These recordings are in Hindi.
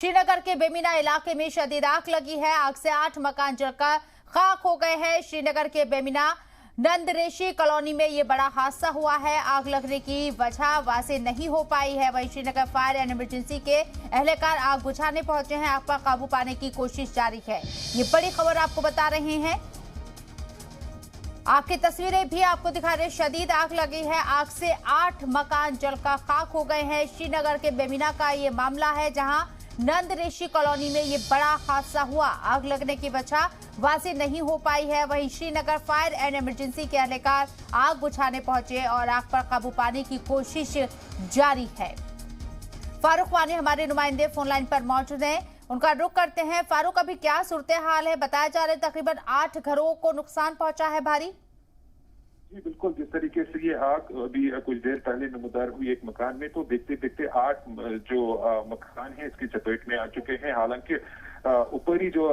श्रीनगर के बेमिना इलाके में शदीद आग लगी है। आग से 8 मकान जलकर खाक हो गए हैं। श्रीनगर के बेमिना नंदरेशी कॉलोनी में ये बड़ा हादसा हुआ है। आग लगने की वजह वाज़ेह नहीं हो पाई है। वहीं श्रीनगर फायर एंड इमरजेंसी के एहलकार आग बुझाने पहुंचे हैं। आग पर काबू पाने की कोशिश जारी है। ये बड़ी खबर आपको बता रहे हैं। आग की तस्वीरें भी आपको दिखा रहे। शदीद आग लगी है। आग से 8 मकान जलकर खाक हो गए हैं। श्रीनगर के बेमिना का ये मामला है, जहां नंदरेशी कॉलोनी में ये बड़ा हादसा हुआ। आग लगने की वजह वाज़ेह नहीं हो पाई है। वहीं श्रीनगर फायर एंड इमरजेंसी के एहलकार आग बुझाने पहुंचे और आग पर काबू पाने की कोशिश जारी है। फारूक वानी हमारे नुमाइंदे फोनलाइन पर मौजूद हैं, उनका रुख करते हैं। फारूक, अभी क्या सूरत हाल है? बताया जा रहा है तकरीबन 8 घरों को नुकसान पहुंचा है भारी। जी बिल्कुल, जिस तरीके से ये आग अभी कुछ देर पहले नमूदार हुई एक मकान में, तो देखते देखते 8 जो मकान हैं इसकी चपेट में आ चुके हैं। हालांकि ऊपरी जो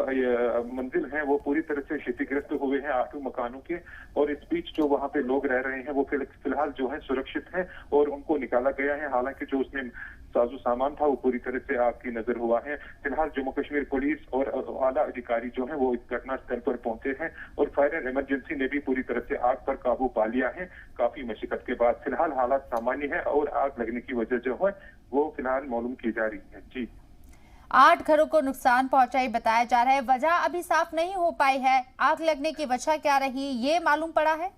मंजिल है वो पूरी तरह से क्षतिग्रस्त हुए हैं 8 मकानों के, और इस बीच जो वहां पे लोग रह रहे हैं वो फिलहाल जो है सुरक्षित हैं और उनको निकाला गया है। हालांकि जो उसमें साजो सामान था वो पूरी तरह से आग की नजर हुआ है। फिलहाल जम्मू कश्मीर पुलिस और आला अधिकारी जो है वो इस घटना स्थल पर पहुंचे हैं और फायर एंड इमरजेंसी ने भी पूरी तरह से आग पर काबू पा लिया है काफी मशक्कत के बाद। फिलहाल हालात सामान्य है और आग लगने की वजह जो है वो फिलहाल मालूम की जा रही है। जी, 8 घरों को नुकसान पहुंचाई बताया जा रहा है। वजह अभी साफ नहीं हो पाई है। आग लगने की वजह क्या रही, ये मालूम पड़ा है?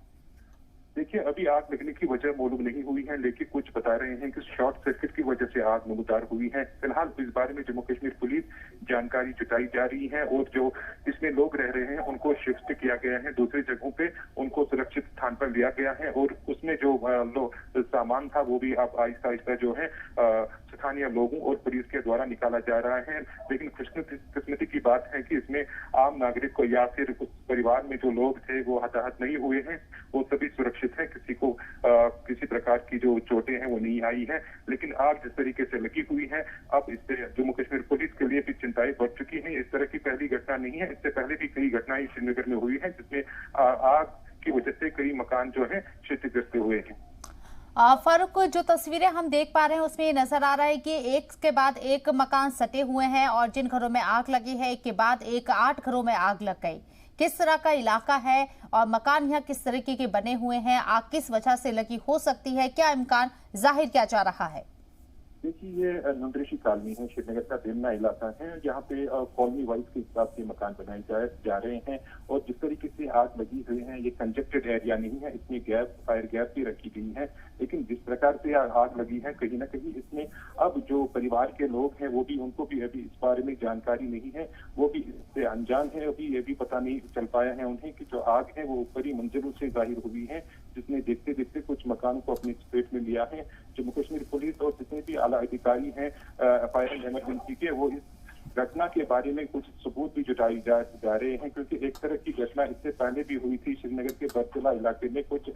देखिए, अभी आग लगने की वजह मालूम नहीं हुई है, लेकिन कुछ बता रहे हैं कि शॉर्ट सर्किट की वजह से आग नमूदार हुई है। फिलहाल इस बारे में जम्मू कश्मीर पुलिस जानकारी जुटाई जा रही है और जो इसमें लोग रह रहे हैं उनको शिफ्ट किया गया है दूसरी जगहों पे, उनको सुरक्षित स्थान पर लिया गया है और उसमें जो सामान था वो भी अब आहिस्ता आहिस्ता जो है स्थानीय लोगों और पुलिस के द्वारा निकाला जा रहा है। लेकिन खुशकिस्मती की बात है कि इसमें आम नागरिक को या फिर उस परिवार में जो लोग थे वो हताहत नहीं हुए हैं, वो सभी सुरक्षित है। किसी को किसी प्रकार की जो चोटें हैं वो नहीं आई है। लेकिन आग जिस तरीके से लगी हुई है, अब इससे जम्मू कश्मीर पुलिस के लिए भी चिंताएं बढ़ चुकी हैं। इस तरह की पहली घटना नहीं है, इससे पहले भी कई घटनाएं श्रीनगर में हुई है जिसमें आग की वजह से कई मकान जो है क्षतिग्रस्त हुए हैं। फारूक, जो तस्वीरें हम देख पा रहे हैं उसमें नजर आ रहा है कि एक के बाद एक मकान सटे हुए हैं और जिन घरों में आग लगी है एक के बाद एक 8 घरों में आग लग गई। किस तरह का इलाका है और मकान यहाँ किस तरीके के बने हुए हैं? आग किस वजह से लगी हो सकती है? क्या इम्कान जाहिर किया जा रहा है? देखिए, ये नंदरेशी कॉलोनी है, श्रीनगर का बेमना इलाका है। यहाँ पे कॉलोनी वाइज के हिसाब से मकान बनाए जा रहे हैं और जिस तरीके से आग लगी हुई है ये कंजेक्टेड एरिया नहीं है, इसमें फायर गैप भी रखी गई है। लेकिन जिस प्रकार से आग लगी है कहीं ना कहीं इसमें अब जो परिवार के लोग हैं वो भी, उनको भी अभी इस बारे में जानकारी नहीं है, वो भी इससे अनजान है। अभी ये भी पता नहीं चल पाया है उन्हें कि जो आग है वो ऊपरी मंजिलों से जाहिर हुई है, जिसने देखते देखते कुछ मकानों को अपनी चपेट में लिया है। जम्मू कश्मीर पुलिस और जितने भी आला अधिकारी हैं फायर एंड इमरजेंसी के, वो इस घटना के बारे में कुछ सबूत भी जुटाई जा रहे हैं, क्योंकि एक तरह की घटना इससे पहले भी हुई थी श्रीनगर के बरतला इलाके में। कुछ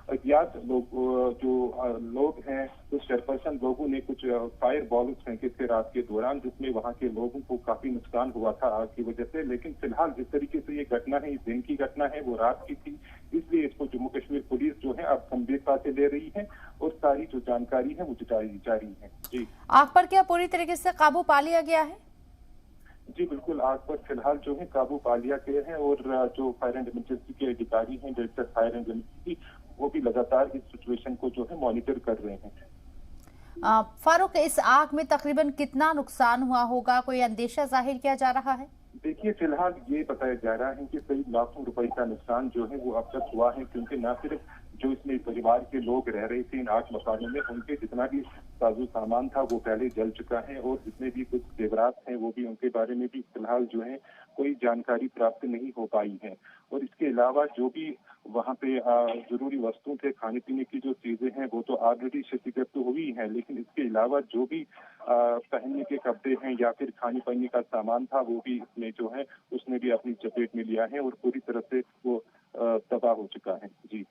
अज्ञात लोग हैं, कुछ चेयरपर्सन लोगों ने कुछ फायर बॉल फेंके थे रात के दौरान, जिसमें वहां के लोगों को काफी नुकसान हुआ था आग की वजह से। लेकिन फिलहाल जिस तरीके से ये घटना है, इस दिन की घटना है, वो रात की थी, इसलिए इसको जम्मू कश्मीर पुलिस जो है अब गंभीरता से ले रही है और सारी जो जानकारी है वो जुटाई जा रही है। जी, आग पर क्या पूरी तरीके से काबू पा लिया गया है? जी बिल्कुल, आग पर फिलहाल जो है काबू पा लिया गया है और जो फायर एंड इमरजेंसी के अधिकारी हैं, डायरेक्टर फायर एंड इमरजेंसी, वो भी लगातार इस सिचुएशन को जो है मॉनिटर कर रहे हैं। फारूक, इस आग में तकरीबन कितना नुकसान हुआ होगा, कोई अंदेशा जाहिर किया जा रहा है? देखिए, फिलहाल ये बताया जा रहा है कि कई लाखों रुपए का नुकसान जो है वो अब तक हुआ है, क्योंकि न सिर्फ जो इसमें परिवार के लोग रह रहे थे इन 8 मकानों में, उनके जितना भी साजो सामान था वो पहले जल चुका है और जितने भी कुछ जेवरात हैं वो भी, उनके बारे में भी फिलहाल जो है कोई जानकारी प्राप्त नहीं हो पाई है। और इसके अलावा जो भी वहाँ पे जरूरी वस्तु थे, खाने पीने की जो चीजें हैं वो तो ऑलरेडी क्षतिग्रस्त तो हुई है, लेकिन इसके अलावा जो भी पहनने के कपड़े हैं या फिर खाने पीने का सामान था वो भी इसमें जो है उसने भी अपनी चपेट में लिया है और पूरी तरह से वो तबाह हो चुका है। जी।